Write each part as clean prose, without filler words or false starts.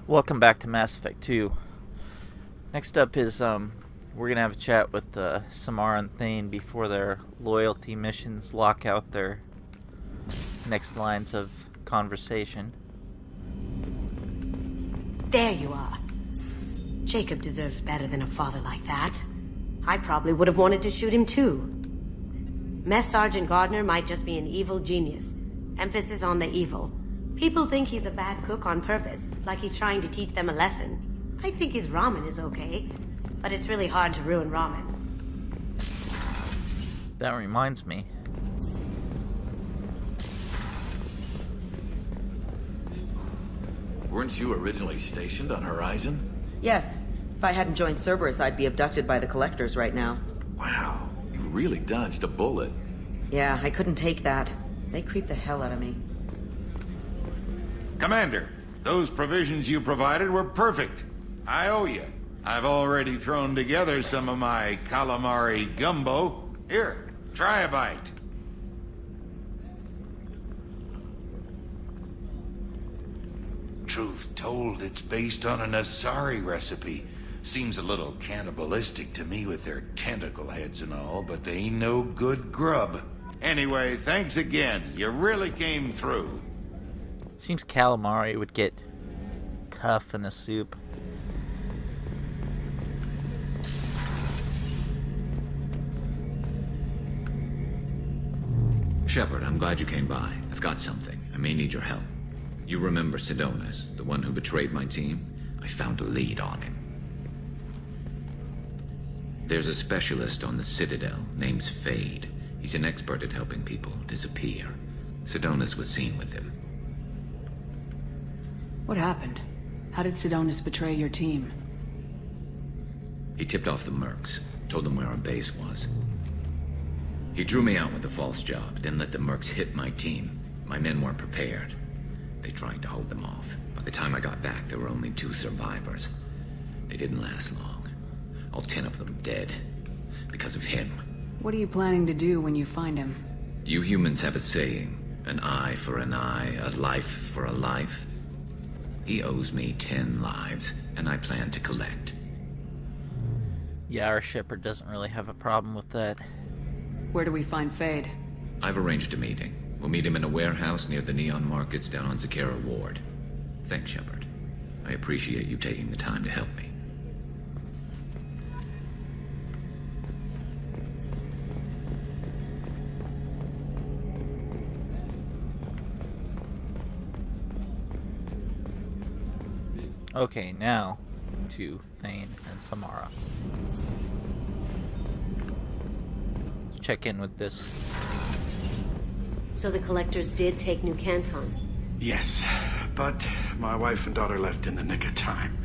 Welcome back to Mass Effect 2. Next up is, we're gonna have a chat with Samara and Thane before their loyalty missions lock out their next lines of conversation. There you are. Jacob deserves better than a father like that. I probably would have wanted to shoot him too. Mess Sergeant Gardner might just be an evil genius. Emphasis on the evil. People think he's a bad cook on purpose, like he's trying to teach them a lesson. I think his ramen is okay, but it's really hard to ruin ramen. That reminds me. Weren't you originally stationed on Horizon? Yes. If I hadn't joined Cerberus, I'd be abducted by the Collectors right now. Wow, you really dodged a bullet. Yeah, I couldn't take that. They creep the hell out of me. Commander, those provisions you provided were perfect. I owe you. I've already thrown together some of my calamari gumbo. Here, try a bite. Truth told, it's based on an Asari recipe. Seems a little cannibalistic to me with their tentacle heads and all, but they ain't no good grub. Anyway, thanks again. You really came through. Seems calamari would get tough in a soup. Shepard, I'm glad you came by. I've got something. I may need your help. You remember Sidonus, the one who betrayed my team? I found a lead on him. There's a specialist on the Citadel, name's Fade. He's an expert at helping people disappear. Sidonus was seen with him. What happened? How did Sidonus betray your team? He tipped off the mercs, told them where our base was. He drew me out with a false job, then let the mercs hit my team. My men weren't prepared. They tried to hold them off. By the time I got back, there were only 2 survivors. They didn't last long. All 10 of them dead. Because of him. What are you planning to do when you find him? You humans have a saying, an eye for an eye, a life for a life. He owes me 10 lives, and I plan to collect. Yeah, our Shepard doesn't really have a problem with that. Where do we find Fade? I've arranged a meeting. We'll meet him in a warehouse near the Neon Markets down on Zakera Ward. Thanks, Shepard. I appreciate you taking the time to help me. Okay, now to Thane and Samara. Let's check in with this. So the Collectors did take New Canton. Yes, but my wife and daughter left in the nick of time.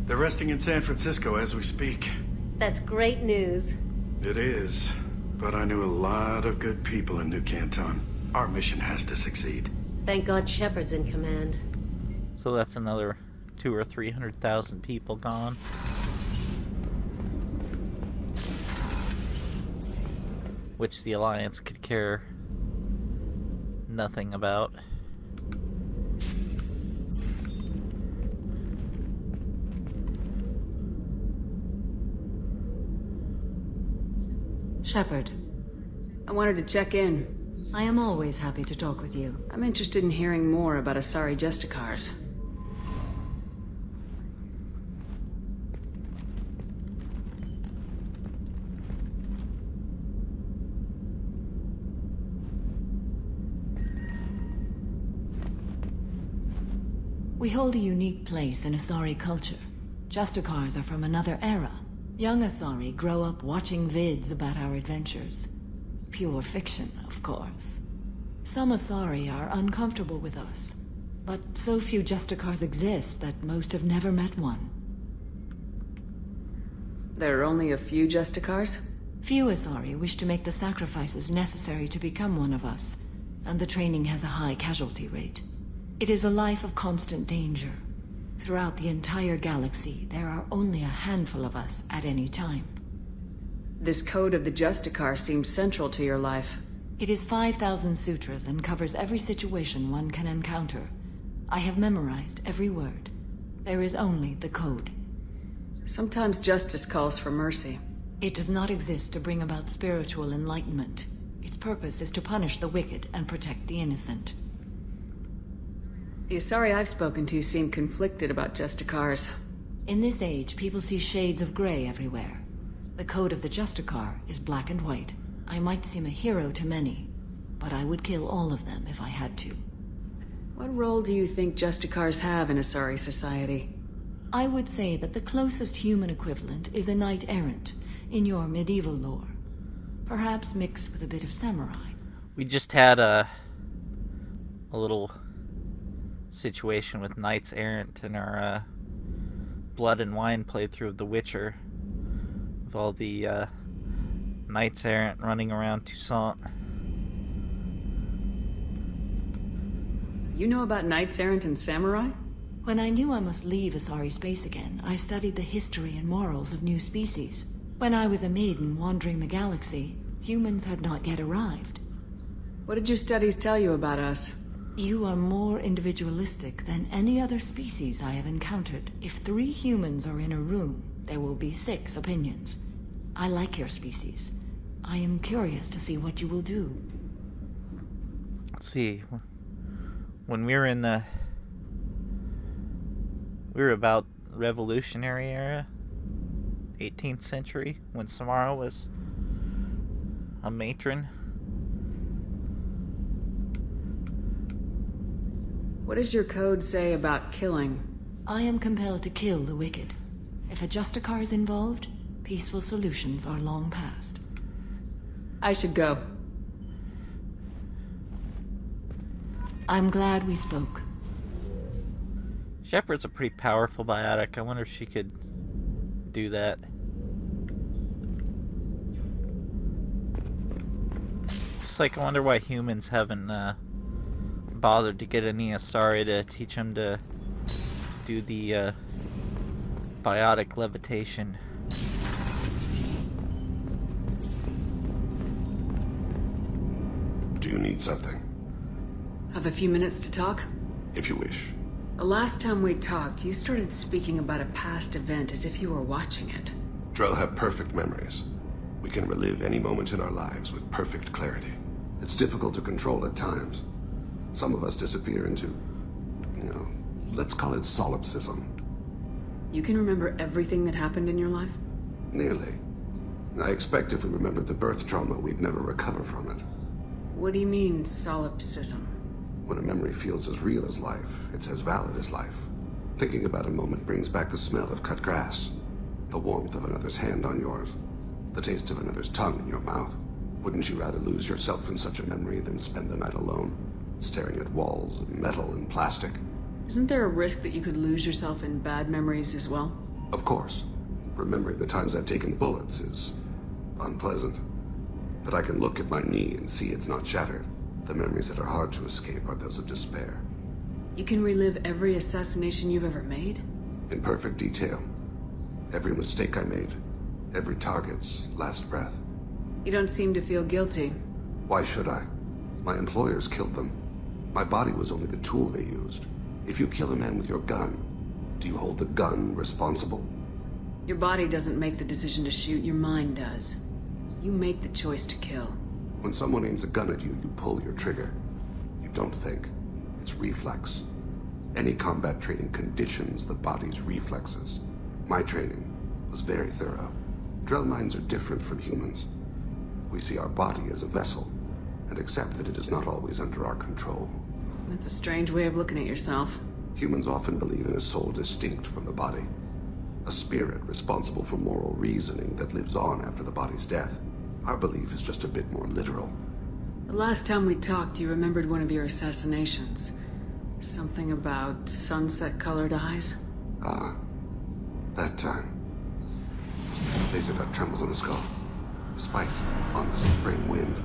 They're resting in San Francisco as we speak. That's great news. It is, but I knew a lot of good people in New Canton. Our mission has to succeed. Thank God Shepard's in command. So that's another 200,000 or 300,000 people gone. Which the Alliance could care nothing about. Shepard, I wanted to check in. I am always happy to talk with you. I'm interested in hearing more about Asari Justicars. We hold a unique place in Asari culture. Justicars are from another era. Young Asari grow up watching vids about our adventures. Pure fiction, of course. Some Asari are uncomfortable with us, but so few Justicars exist that most have never met one. There are only a few Justicars? Few Asari wish to make the sacrifices necessary to become one of us, and the training has a high casualty rate. It is a life of constant danger. Throughout the entire galaxy, there are only a handful of us at any time. This code of the Justicar seems central to your life. It is 5,000 sutras and covers every situation one can encounter. I have memorized every word. There is only the code. Sometimes justice calls for mercy. It does not exist to bring about spiritual enlightenment. Its purpose is to punish the wicked and protect the innocent. The Asari I've spoken to seem conflicted about Justicars. In this age, people see shades of gray everywhere. The code of the Justicar is black and white. I might seem a hero to many, but I would kill all of them if I had to. What role do you think Justicars have in Asari society? I would say that the closest human equivalent is a knight-errant, in your medieval lore. Perhaps mixed with a bit of samurai. We just had a little situation with knights errant in our Blood and Wine playthrough of The Witcher, with all the knights errant running around Toussaint. You know about knights errant and samurai? When I knew I must leave Asari space again, I studied the history and morals of new species. When I was a maiden wandering the galaxy, humans had not yet arrived. What did your studies tell you about us? You are more individualistic than any other species I have encountered. If 3 humans are in a room, there will be 6 opinions. I like your species. I am curious to see what you will do. Let's see. When we were in the... We were about Revolutionary era, 18th century, when Samara was a matron. What does your code say about killing? I am compelled to kill the wicked. If a Justicar is involved, peaceful solutions are long past. I should go. I'm glad we spoke. Shepard's a pretty powerful biotic. I wonder if she could do that. Just like, I wonder why humans haven't bothered to get any Asari to teach them to do the biotic levitation. Do you need something? Have a few minutes to talk? If you wish. The last time we talked, you started speaking about a past event as if you were watching it. Drell have perfect memories. We can relive any moment in our lives with perfect clarity. It's difficult to control at times. Some of us disappear into, let's call it solipsism. You can remember everything that happened in your life? Nearly. I expect if we remembered the birth trauma, we'd never recover from it. What do you mean, solipsism? When a memory feels as real as life, it's as valid as life. Thinking about a moment brings back the smell of cut grass, the warmth of another's hand on yours, the taste of another's tongue in your mouth. Wouldn't you rather lose yourself in such a memory than spend the night alone, staring at walls of metal and plastic? Isn't there a risk that you could lose yourself in bad memories as well? Of course. Remembering the times I've taken bullets is unpleasant. But I can look at my knee and see it's not shattered. The memories that are hard to escape are those of despair. You can relive every assassination you've ever made? In perfect detail. Every mistake I made. Every target's last breath. You don't seem to feel guilty. Why should I? My employers killed them. My body was only the tool they used. If you kill a man with your gun, do you hold the gun responsible? Your body doesn't make the decision to shoot, your mind does. You make the choice to kill. When someone aims a gun at you, you pull your trigger. You don't think. It's reflex. Any combat training conditions the body's reflexes. My training was very thorough. Drell minds are different from humans. We see our body as a vessel, and accept that it is not always under our control. That's a strange way of looking at yourself. Humans often believe in a soul distinct from the body. A spirit responsible for moral reasoning that lives on after the body's death. Our belief is just a bit more literal. The last time we talked, you remembered one of your assassinations. Something about sunset-colored eyes? Ah, that time. Laser dot trembles on the skull. Spice on the spring wind.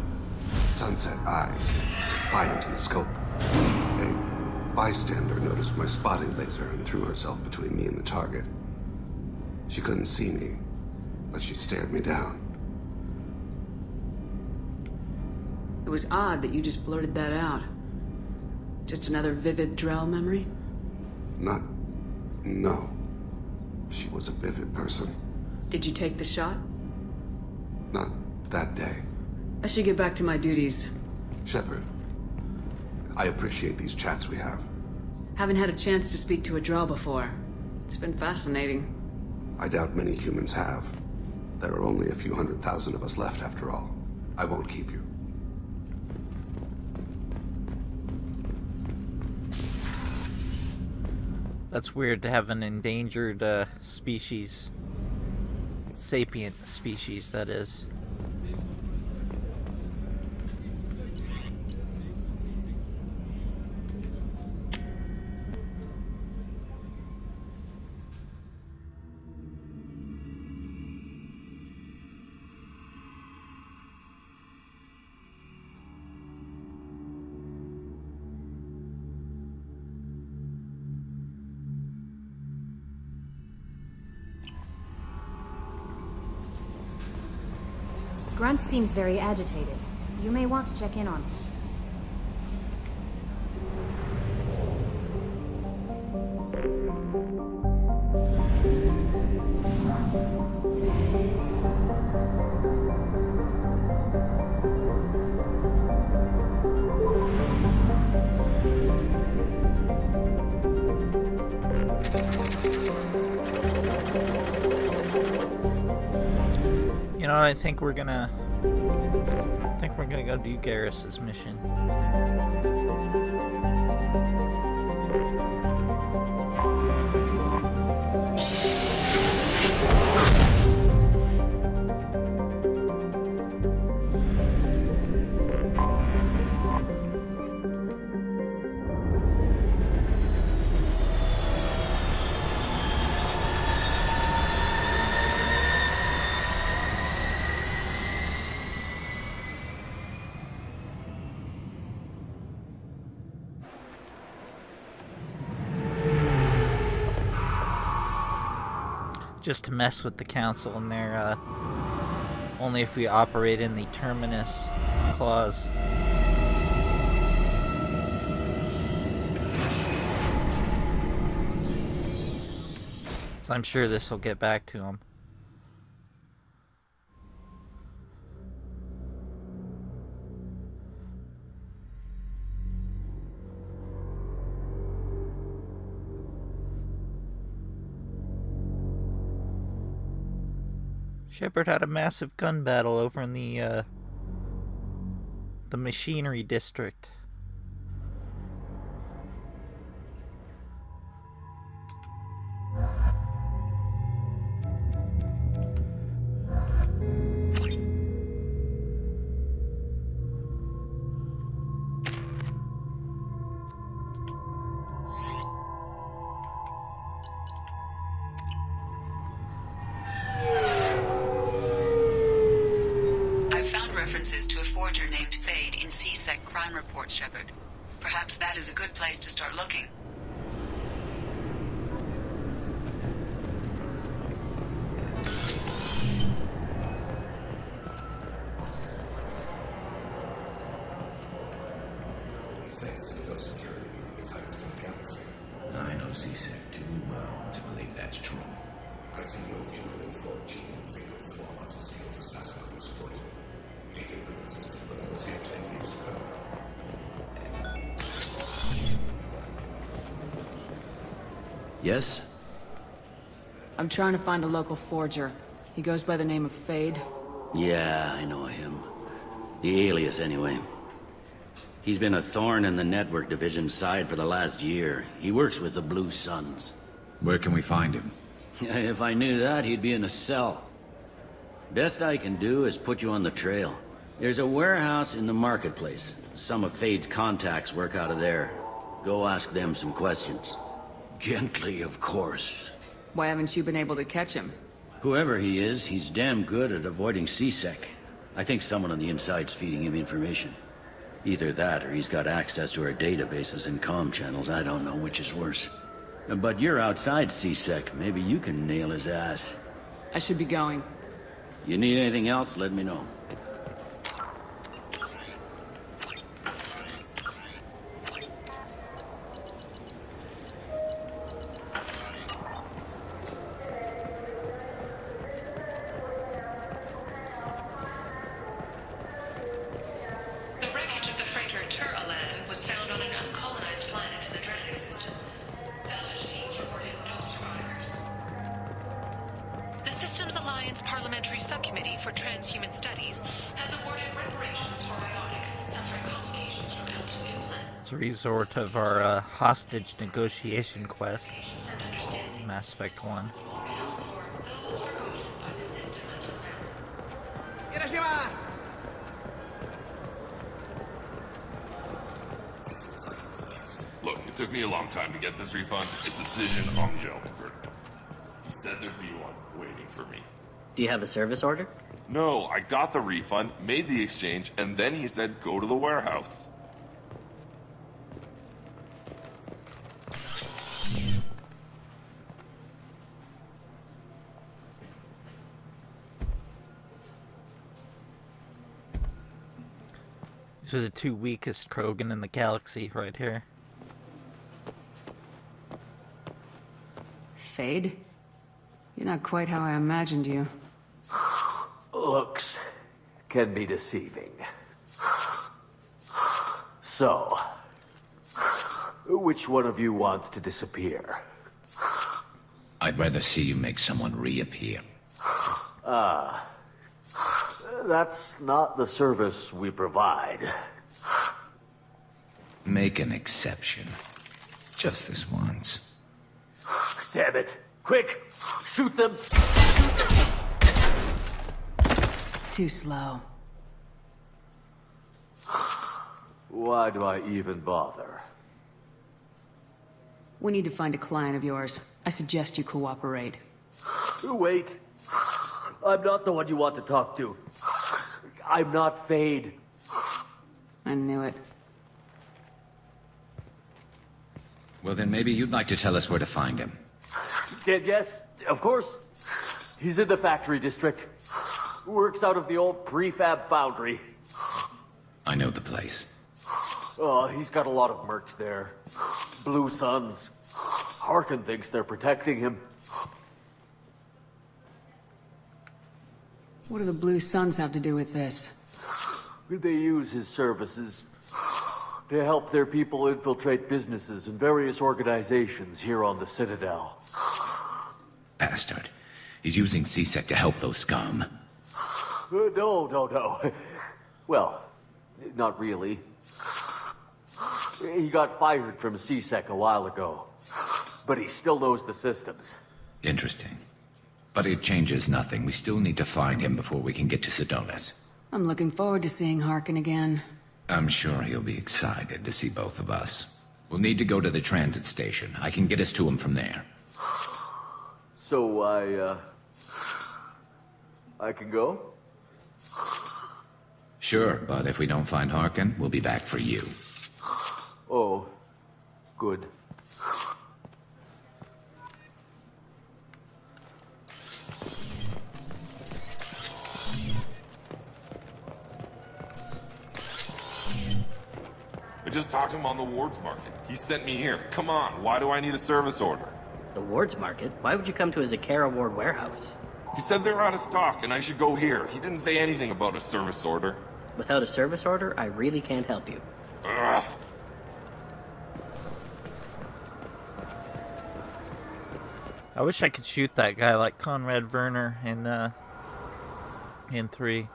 Sunset eyes, defiant in the scope. A bystander noticed my spotting laser and threw herself between me and the target. She couldn't see me, but she stared me down. It was odd that you just blurted that out. Just another vivid Drell memory? Not No. She was a vivid person. Did you take the shot? Not that day. I should get back to my duties. Shepard, I appreciate these chats we have. Haven't had a chance to speak to a Drow before. It's been fascinating. I doubt many humans have. There are only a few 100,000 of us left after all. I won't keep you. That's weird to have an endangered species. Sapient species, that is. Grunt seems very agitated. You may want to check in on him. You know, I think we're gonna go do Garrus's mission. Just to mess with the council and their only if we operate in the terminus clause. So I'm sure this will get back to him. Shepard had a massive gun battle over in the machinery district. Crime reports, Shepard. Perhaps that is a good place to start looking. I know C-Sec too well to believe that's true. I see no fewer than 14 fatal forms of skilled assassin exploited. Yes? I'm trying to find a local forger. He goes by the name of Fade. Yeah, I know him. The alias, anyway. He's been a thorn in the network division's side for the last year. He works with the Blue Suns. Where can we find him? If I knew that, he'd be in a cell. Best I can do is put you on the trail. There's a warehouse in the marketplace. Some of Fade's contacts work out of there. Go ask them some questions. Gently, of course. Why haven't you been able to catch him? Whoever he is, he's damn good at avoiding C-Sec. I think someone on the inside's feeding him information. Either that, or he's got access to our databases and comm channels. I don't know which is worse. But you're outside C-Sec. Maybe you can nail his ass. I should be going. You need anything else, let me know. Senate's Parliamentary Subcommittee for Transhuman Studies has awarded reparations for biotics suffering complications from L2 implants. It's a resort of our hostage negotiation quest. Mass Effect 1. Look, it took me a long time to get this refund. It's decision on Jelford. He said there'd be one waiting for me. Do you have a service order? No, I got the refund, made the exchange, and then he said go to the warehouse. These are the two weakest Krogan in the galaxy right here. Fade? You're not quite how I imagined you. Looks can be deceiving. So, which one of you wants to disappear? I'd rather see you make someone reappear. That's not the service we provide. Make an exception. Just this once. Damn it. Quick! Shoot them! Too slow. Why do I even bother? We need to find a client of yours. I suggest you cooperate. Wait. I'm not the one you want to talk to. I'm not Fade. I knew it. Well, then maybe you'd like to tell us where to find him. Yes, of course. He's in the factory district. Works out of the old prefab foundry. I know the place. Oh, he's got a lot of mercs there. Blue Suns. Harkin thinks they're protecting him. What do the Blue Suns have to do with this? They use his services to help their people infiltrate businesses and various organizations here on the Citadel. Bastard. He's using C-Sec to help those scum. No. Well, not really. He got fired from C-Sec a while ago, but he still knows the systems. Interesting. But it changes nothing. We still need to find him before we can get to Sedonis. I'm looking forward to seeing Harkin again. I'm sure he'll be excited to see both of us. We'll need to go to the transit station. I can get us to him from there. So I can go? Sure, but if we don't find Harkin, we'll be back for you. Oh, good. I just talked to him on the Wards Market. He sent me here. Come on, why do I need a service order? The Wards Market? Why would you come to a Zakara Ward warehouse? He said they're out of stock and I should go here. He didn't say anything about a service order. Without a service order, I really can't help you. Ugh. I wish I could shoot that guy like Conrad Werner in 3.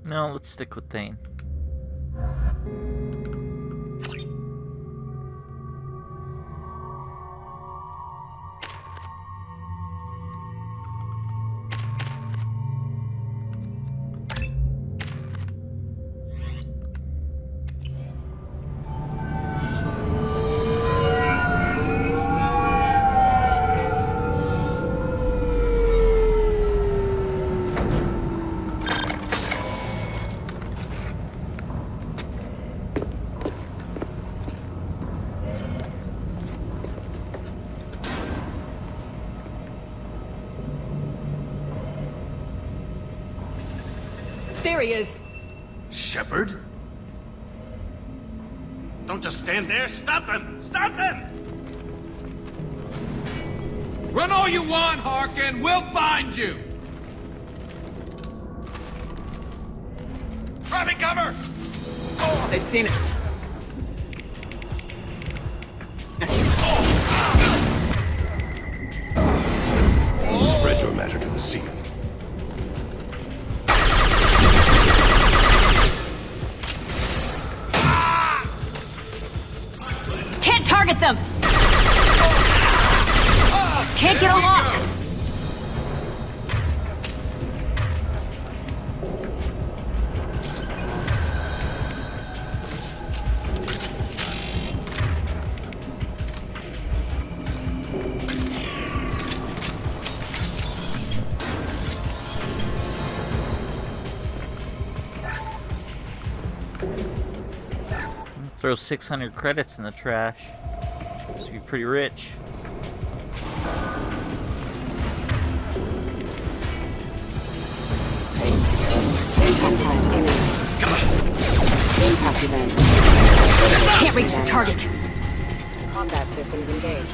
No, let's stick with Thane. There he is. Shepard? Don't just stand there. Stop him! Stop him! Run all you want, Harkin. We'll find you. Grabbing cover! Oh, they've seen it. Spread your matter to the sea. Can't target them! Can't get a lock! Throw 600 credits in the trash. This would be pretty rich. Impact event. Can't reach the target. Combat systems engaged.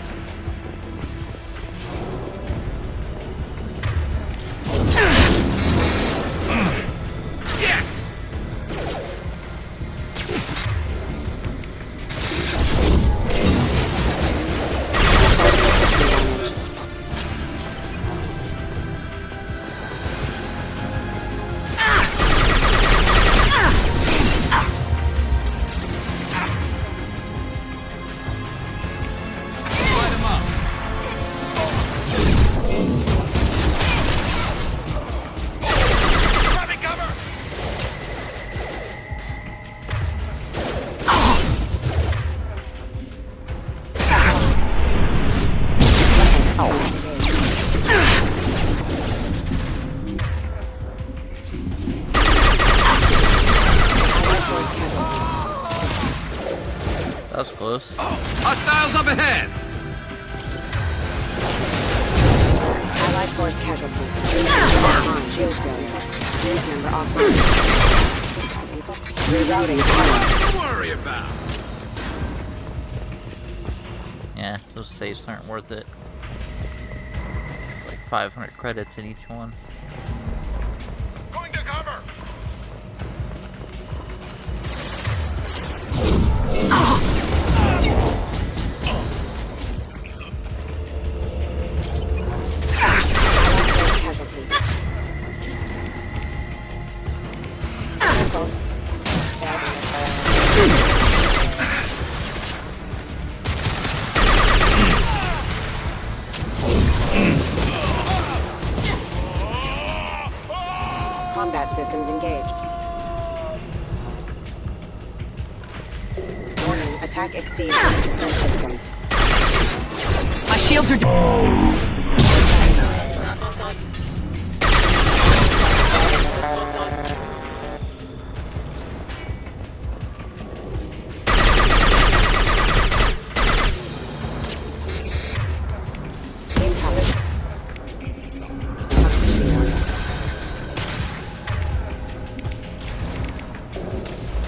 That was close. Hostiles up ahead. Allied force casualty. Shield failure. Unit member offline. Rerouting. Don't worry about. Yeah, those saves aren't worth it. Like 500 credits in each one. Going to cover! Casualty. Combat systems engaged. Warning, attack exceeds defense systems. My shields are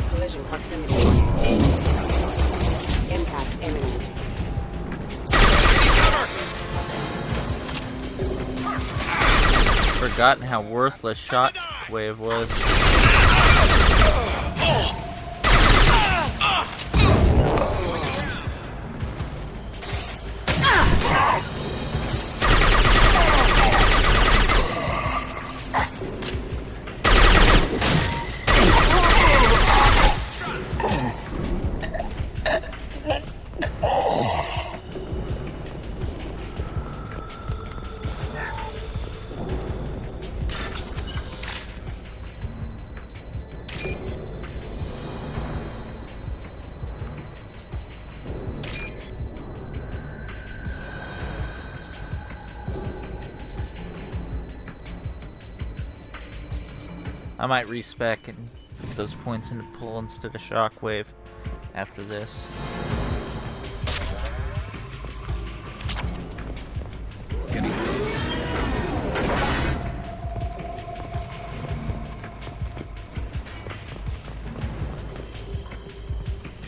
Collision proximity. Impact imminent. Forgotten how worthless Shockwave was. I might respec and put those points into pull instead of Shockwave after this. Getting close.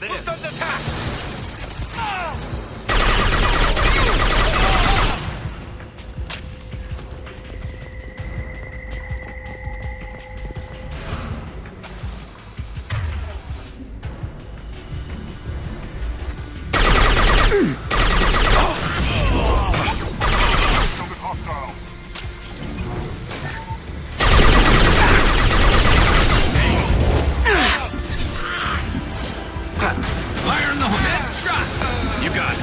Looks under attack! Fire in the hole! Shot! You got it.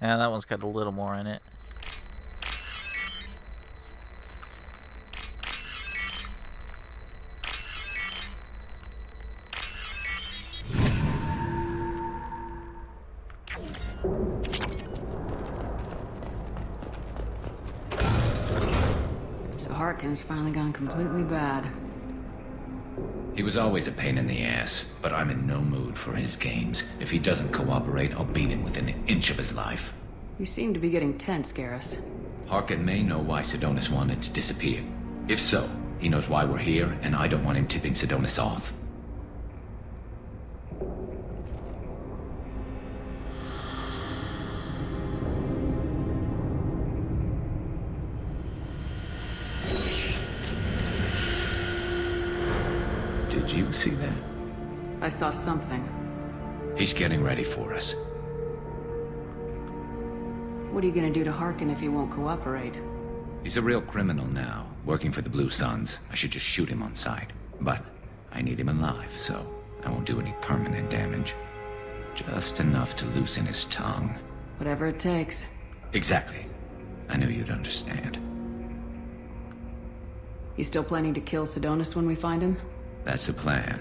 Yeah, that one's got a little more in it. So Harkin's finally gone completely bad. He was always a pain in the ass, but I'm in no mood for his games. If he doesn't cooperate, I'll beat him within an inch of his life. You seem to be getting tense, Garrus. Harkin may know why Sidonis wanted to disappear. If so, he knows why we're here, and I don't want him tipping Sidonis off. Did you see that? I saw something. He's getting ready for us. What are you gonna do to Harkin if he won't cooperate? He's a real criminal now, working for the Blue Suns. I should just shoot him on sight. But I need him alive, so I won't do any permanent damage. Just enough to loosen his tongue. Whatever it takes. Exactly. I knew you'd understand. You still planning to kill Sidonis when we find him? That's the plan.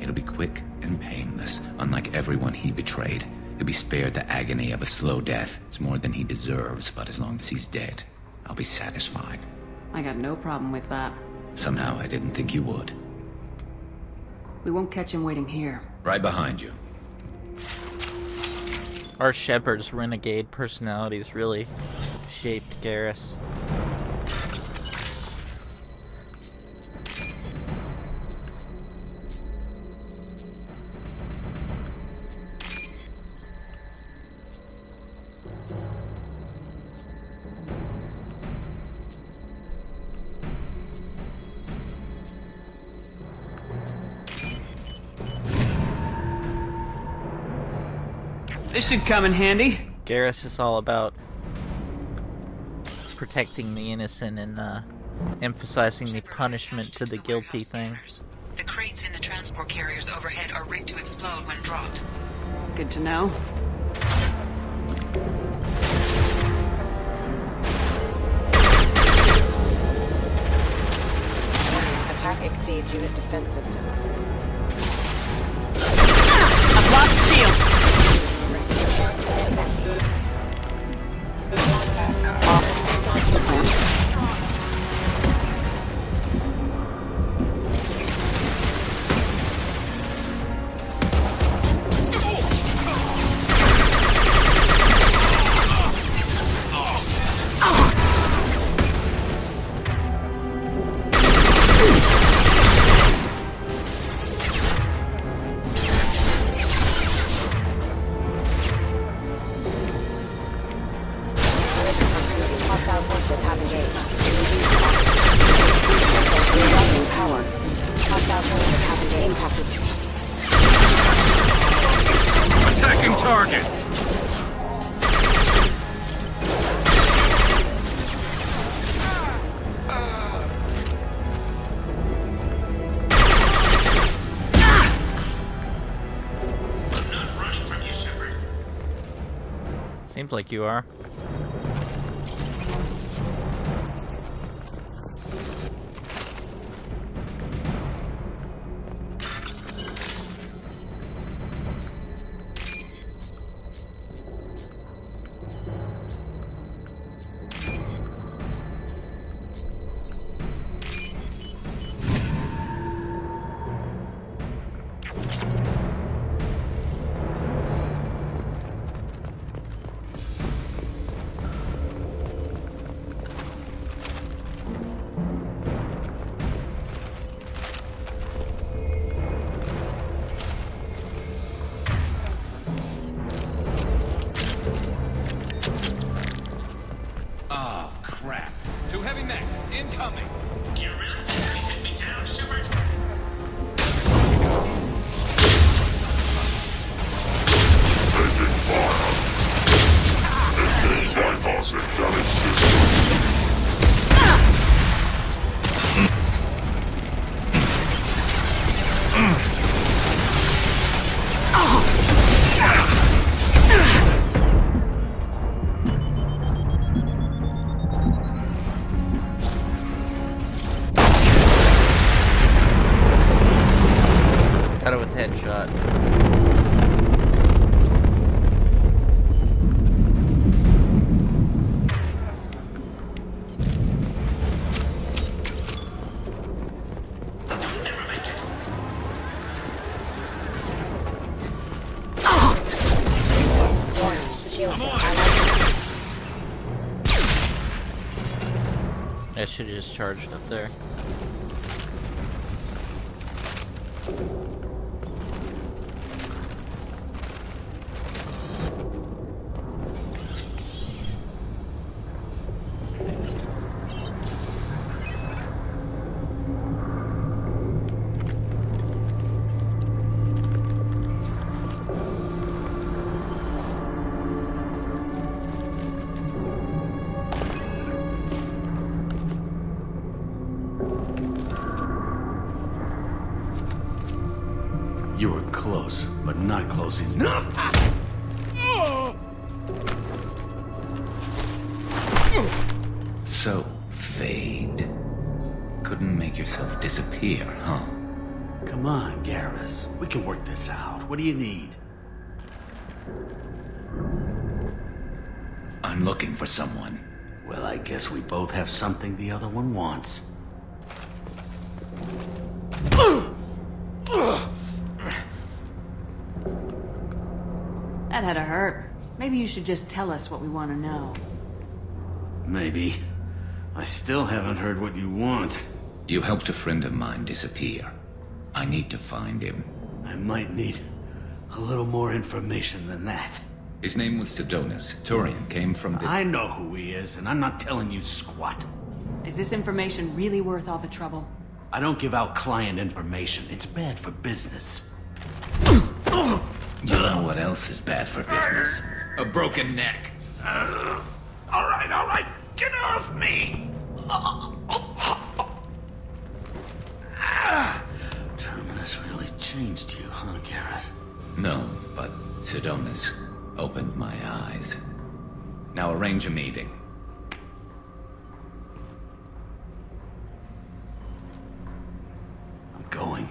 It'll be quick and painless, unlike everyone he betrayed. He'll be spared the agony of a slow death. It's more than he deserves, but as long as he's dead, I'll be satisfied. I got no problem with that. Somehow I didn't think you would. We won't catch him waiting here. Right behind you. Our Shepard's renegade personality's really shaped Garrus. This should come in handy. Garrus is all about protecting the innocent and emphasizing the punishment to the guilty thing. The crates in the transport carriers overhead are rigged to explode when dropped. Good to know. Attack exceeds unit defense systems. I've lost shield. target! I'm not running from you, Shepard. Seems like you are. Oh, crap. Two heavy mechs, incoming. Do you really think you can take me down, Shepard? Taking fire. Engage bypassing damage system. Got it with headshot. I should have just charged up there. You were close, but not close enough. So, Fade. Couldn't make yourself disappear, huh? Come on, Garrus. We can work this out. What do you need? I'm looking for someone. Well, I guess we both have something the other one wants. That had to hurt. Maybe you should just tell us what we want to know. Maybe. I still haven't heard what you want. You helped a friend of mine disappear. I need to find him. I might need a little more information than that. His name was Sedonis. Turian came from the... I know who he is, and I'm not telling you squat. Is this information really worth all the trouble? I don't give out client information. It's bad for business. You know what else is bad for business? A broken neck. All right. Get off me! Terminus really changed you, huh, Garrus? No, but Sedonis opened my eyes. Now arrange a meeting. I'm going.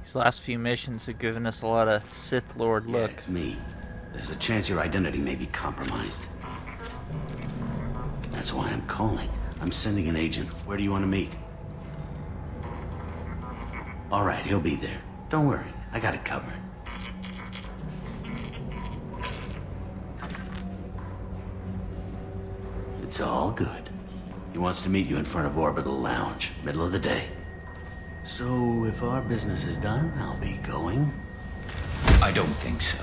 These last few missions have given us a lot of Sith Lord look. Yeah, it's me. There's a chance your identity may be compromised. That's why I'm calling. I'm sending an agent. Where do you want to meet? All right, he'll be there. Don't worry, I got it covered. It's all good. He wants to meet you in front of Orbital Lounge, middle of the day. So, if our business is done, I'll be going. I don't think so.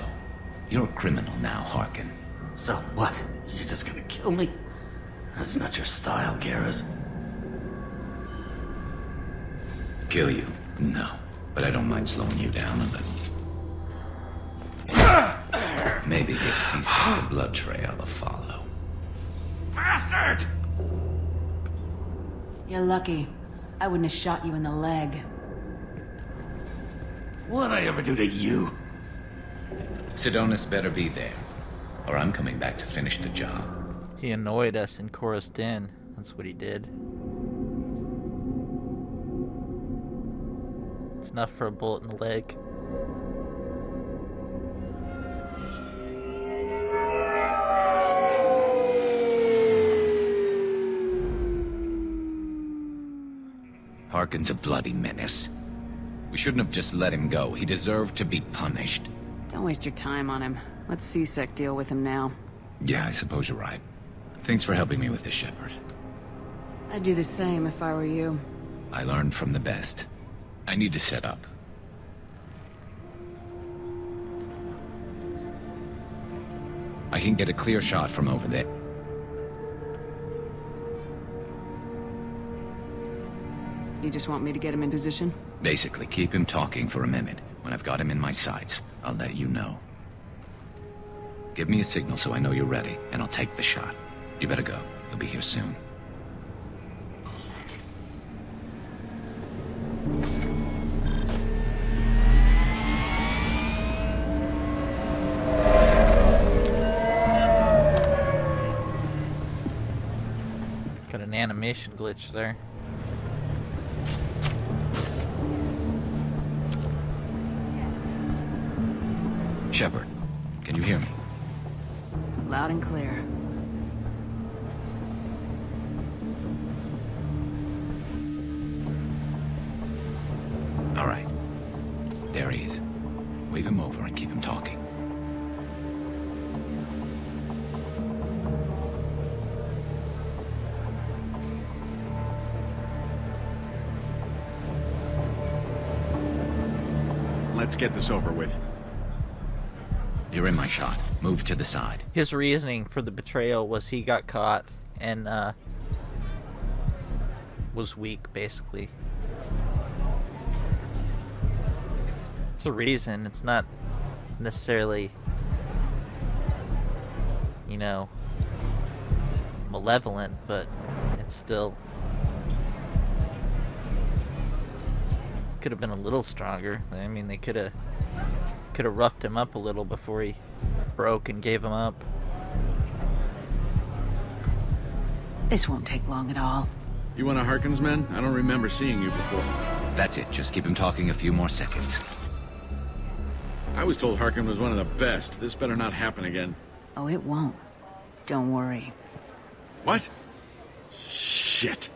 You're a criminal now, Harkin. So what? You're just gonna kill me? That's not your style, Garrus. Kill you? No. But I don't mind slowing you down a little. Maybe give C-Sec the blood trail to follow. Bastard! You're lucky. I wouldn't have shot you in the leg. What'd I ever do to you? Sidonis better be there, or I'm coming back to finish the job. He annoyed us in Chorus Den. That's what he did. It's enough for a bullet in the leg. Harkin's a bloody menace. We shouldn't have just let him go. He deserved to be punished. Don't waste your time on him. Let C-Sec deal with him now. Yeah, I suppose you're right. Thanks for helping me with this, Shepard. I'd do the same if I were you. I learned from the best. I need to set up. I can get a clear shot from over there. You just want me to get him in position? Basically, keep him talking for a minute. When I've got him in my sights, I'll let you know. Give me a signal so I know you're ready, and I'll take the shot. You better go. He'll be here soon. Got an animation glitch there. Shepard, can you hear me? Loud and clear. All right. There he is. Wave him over and keep him talking. Let's get this over with. You're in my shot. Move to the side. His reasoning for the betrayal was he got caught and was weak, basically. It's a reason. It's not necessarily, you know, malevolent, but it's still could have been a little stronger. I mean, they could have roughed him up a little before he broke and gave him up. This won't take long at all. You one of Harkin's men? I don't remember seeing you before. That's it. Just keep him talking a few more seconds. I was told Harkin was one of the best. This better not happen again. Oh, it won't. Don't worry. What? Shit.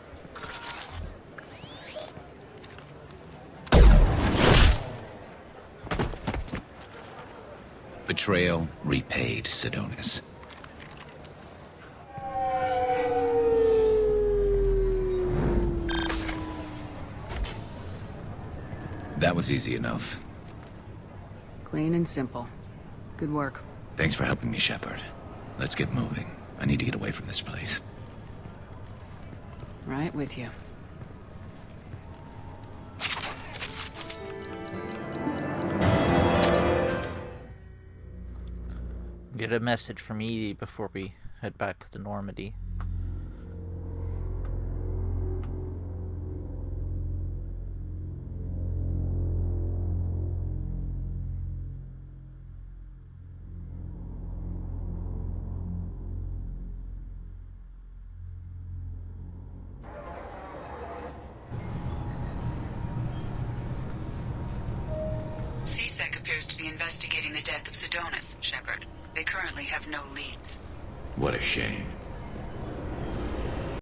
Betrayal repaid, Sidonis. That was easy enough. Clean and simple. Good work. Thanks for helping me, Shepard. Let's get moving. I need to get away from this place. Right with you. Get a message from Edie before we head back to the Normandy. C-Sec appears to be investigating the death of Sidonis, Shepard. They currently have no leads. What a shame.